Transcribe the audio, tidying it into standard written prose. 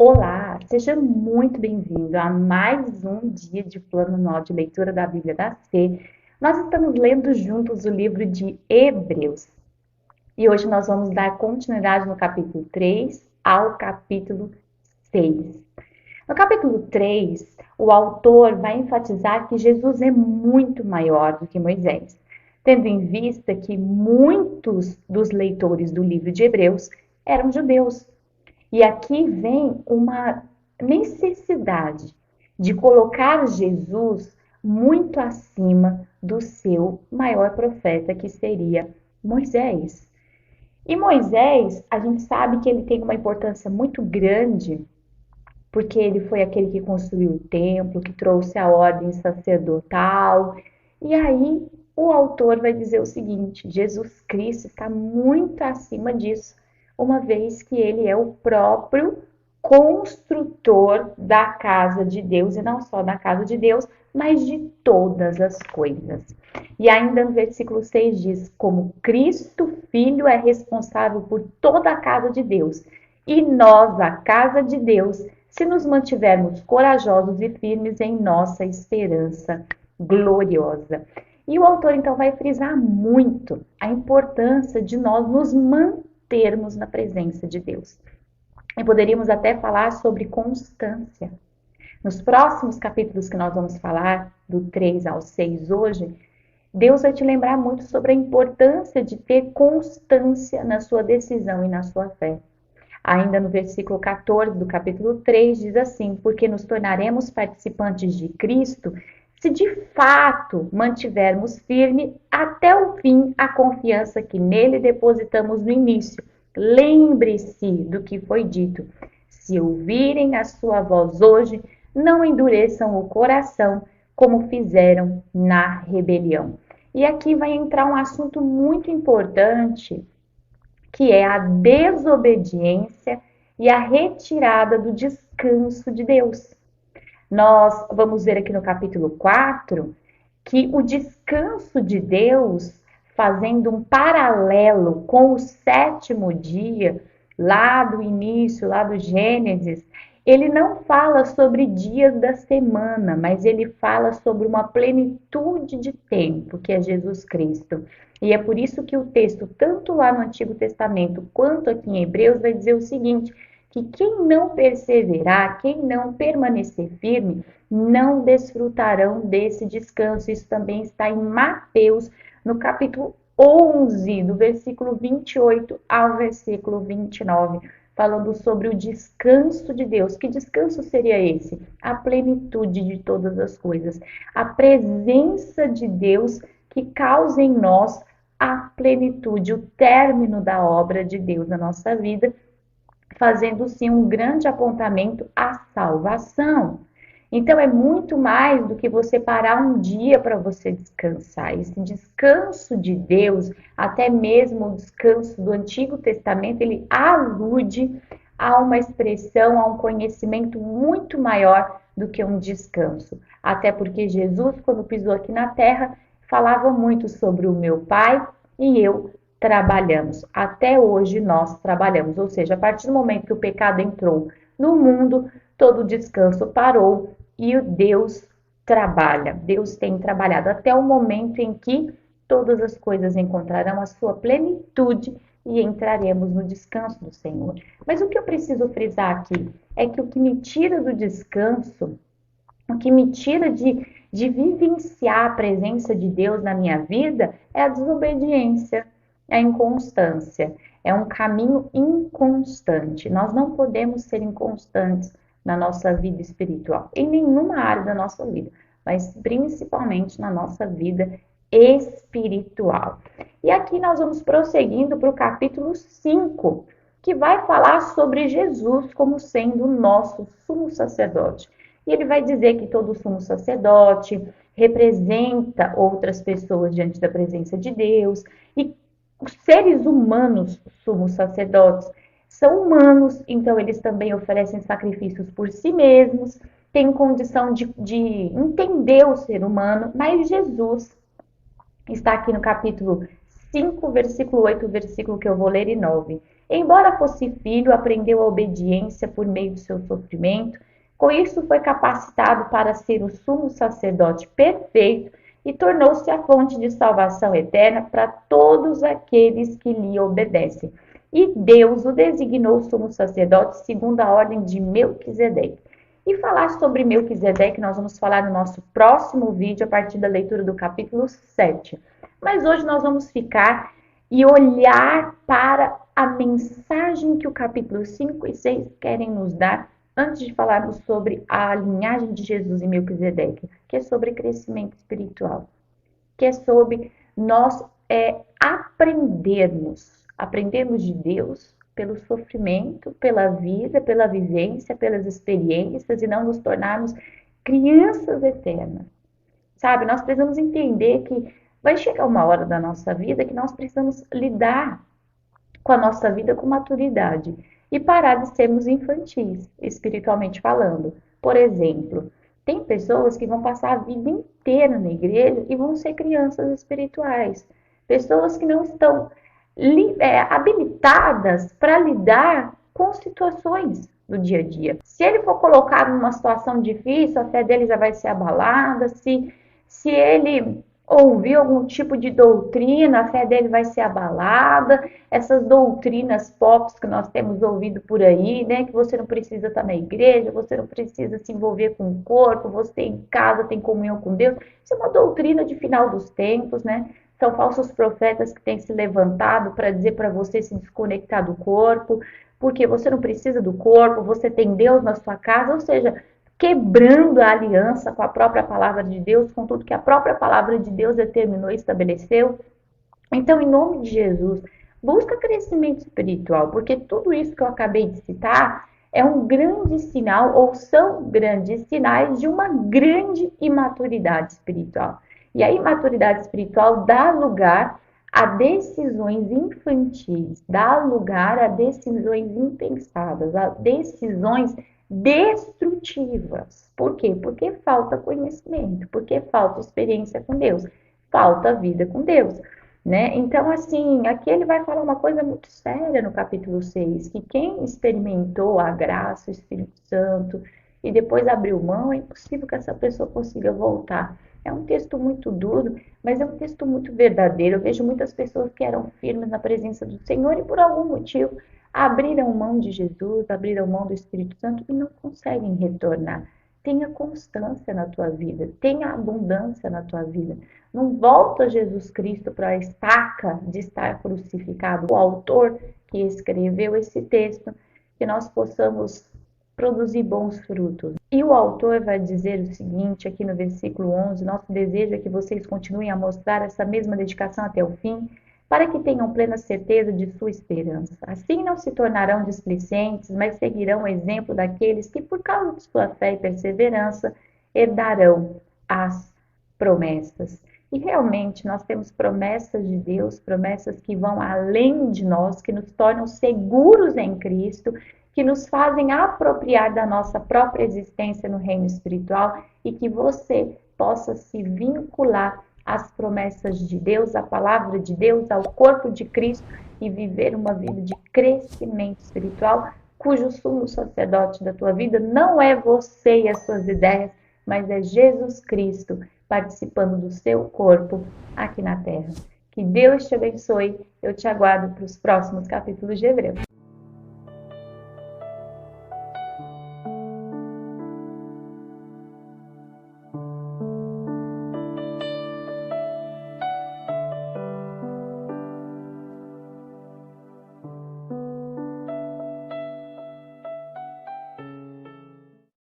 Olá, seja muito bem-vindo a mais um dia de Plano Nó de Leitura da Bíblia da C. Nós estamos lendo juntos o livro de Hebreus e hoje nós vamos dar continuidade no capítulo 3 ao capítulo 6. No capítulo 3, o autor vai enfatizar que Jesus é muito maior do que Moisés, tendo em vista que muitos dos leitores do livro de Hebreus eram judeus. E aqui vem uma necessidade de colocar Jesus muito acima do seu maior profeta, que seria Moisés. E Moisés, a gente sabe que ele tem uma importância muito grande, porque ele foi aquele que construiu o templo, que trouxe a ordem sacerdotal. E aí o autor vai dizer o seguinte: Jesus Cristo está muito acima disso, uma vez que ele é o próprio construtor da casa de Deus, e não só da casa de Deus, mas de todas as coisas. E ainda no versículo 6 diz: como Cristo Filho é responsável por toda a casa de Deus, e nós, a casa de Deus, se nos mantivermos corajosos e firmes em nossa esperança gloriosa. E o autor então vai frisar muito a importância de nós nos mantermos na presença de Deus. E poderíamos até falar sobre constância. Nos próximos capítulos que nós vamos falar, do 3 ao 6 hoje, Deus vai te lembrar muito sobre a importância de ter constância na sua decisão e na sua fé. Ainda no versículo 14 do capítulo 3 diz assim: porque nos tornaremos participantes de Cristo se de fato mantivermos firme até o fim a confiança que nele depositamos no início. Lembre-se do que foi dito: se ouvirem a sua voz hoje, não endureçam o coração como fizeram na rebelião. E aqui vai entrar um assunto muito importante, que é a desobediência e a retirada do descanso de Deus. Nós vamos ver aqui no capítulo 4 que o descanso de Deus, fazendo um paralelo com o sétimo dia, lá do início, lá do Gênesis, ele não fala sobre dias da semana, mas ele fala sobre uma plenitude de tempo, que é Jesus Cristo. E é por isso que o texto, tanto lá no Antigo Testamento quanto aqui em Hebreus, vai dizer o seguinte: que quem não perseverar, quem não permanecer firme, não desfrutarão desse descanso. Isso também está em Mateus, no capítulo 11, do versículo 28 ao versículo 29, falando sobre o descanso de Deus. Que descanso seria esse? A plenitude de todas as coisas, a presença de Deus que causa em nós a plenitude, o término da obra de Deus na nossa vida, fazendo sim um grande apontamento à salvação. Então é muito mais do que você parar um dia para você descansar. Esse descanso de Deus, até mesmo o descanso do Antigo Testamento, ele alude a uma expressão, a um conhecimento muito maior do que um descanso. Até porque Jesus, quando pisou aqui na terra, falava muito sobre o meu Pai e eu trabalhamos. Até hoje nós trabalhamos, ou seja, a partir do momento que o pecado entrou no mundo, todo o descanso parou e Deus trabalha. Deus tem trabalhado até o momento em que todas as coisas encontrarão a sua plenitude e entraremos no descanso do Senhor. Mas o que eu preciso frisar aqui é que o que me tira do descanso, o que me tira de vivenciar a presença de Deus na minha vida é a desobediência, é a inconstância. É um caminho inconstante. Nós não podemos ser inconstantes na nossa vida espiritual, em nenhuma área da nossa vida, mas principalmente na nossa vida espiritual. E aqui nós vamos prosseguindo para o capítulo 5, que vai falar sobre Jesus como sendo o nosso sumo sacerdote. E ele vai dizer que todo sumo sacerdote representa outras pessoas diante da presença de Deus, e os seres humanos, sumos sacerdotes, são humanos, então eles também oferecem sacrifícios por si mesmos, têm condição de entender o ser humano, mas Jesus está aqui no capítulo 5, versículo 8, versículo que eu vou ler e 9. Embora fosse filho, aprendeu a obediência por meio do seu sofrimento. Com isso, foi capacitado para ser o sumo sacerdote perfeito e tornou-se a fonte de salvação eterna para todos aqueles que lhe obedecem. E Deus o designou sumo sacerdote segundo a ordem de Melquisedeque. E falar sobre Melquisedeque nós vamos falar no nosso próximo vídeo a partir da leitura do capítulo 7. Mas hoje nós vamos ficar e olhar para a mensagem que o capítulo 5 e 6 querem nos dar antes de falarmos sobre a linhagem de Jesus e Melquisedeque, que é sobre crescimento espiritual, que é sobre nós aprendermos de Deus pelo sofrimento, pela vida, pela vivência, pelas experiências e não nos tornarmos crianças eternas. Sabe, nós precisamos entender que vai chegar uma hora da nossa vida que nós precisamos lidar com a nossa vida com maturidade e parar de sermos infantis, espiritualmente falando. Por exemplo, tem pessoas que vão passar a vida inteira na igreja e vão ser crianças espirituais. Pessoas que não estão habilitadas para lidar com situações do dia a dia. Se ele for colocado numa situação difícil, a fé dele já vai ser abalada. Se ele ouvir algum tipo de doutrina, a fé dele vai ser abalada. Essas doutrinas pop que nós temos ouvido por aí, né? Que você não precisa estar na igreja, você não precisa se envolver com o corpo, você em casa tem comunhão com Deus. Isso é uma doutrina de final dos tempos, né? São falsos profetas que têm se levantado para dizer para você se desconectar do corpo, porque você não precisa do corpo, você tem Deus na sua casa, ou seja, quebrando a aliança com a própria palavra de Deus, com tudo que a própria palavra de Deus determinou e estabeleceu. Então, em nome de Jesus, busca crescimento espiritual, porque tudo isso que eu acabei de citar é um grande sinal, ou são grandes sinais de uma grande imaturidade espiritual. E a imaturidade espiritual dá lugar a decisões infantis, dá lugar a decisões impensadas, a decisões destrutivas. Por quê? Porque falta conhecimento, porque falta experiência com Deus, falta vida com Deus, né? Então, assim, aqui ele vai falar uma coisa muito séria no capítulo 6, que quem experimentou a graça, o Espírito Santo e depois abriu mão, é impossível que essa pessoa consiga voltar. É um texto muito duro, mas é um texto muito verdadeiro. Eu vejo muitas pessoas que eram firmes na presença do Senhor e por algum motivo abriram mão de Jesus, abriram mão do Espírito Santo e não conseguem retornar. Tenha constância na tua vida, tenha abundância na tua vida. Não volta Jesus Cristo para a estaca de estar crucificado. O autor que escreveu esse texto, que nós possamos produzir bons frutos. E o autor vai dizer o seguinte, aqui no versículo 11, nosso desejo é que vocês continuem a mostrar essa mesma dedicação até o fim, para que tenham plena certeza de sua esperança. Assim não se tornarão displicentes, mas seguirão o exemplo daqueles que, por causa de sua fé e perseverança, herdarão as promessas. E realmente nós temos promessas de Deus, promessas que vão além de nós, que nos tornam seguros em Cristo, que nos fazem apropriar da nossa própria existência no reino espiritual e que você possa se vincular às promessas de Deus, à palavra de Deus, ao corpo de Cristo e viver uma vida de crescimento espiritual, cujo sumo sacerdote da tua vida não é você e as suas ideias, mas é Jesus Cristo participando do seu corpo aqui na terra. Que Deus te abençoe. Eu te aguardo para os próximos capítulos de Hebreus.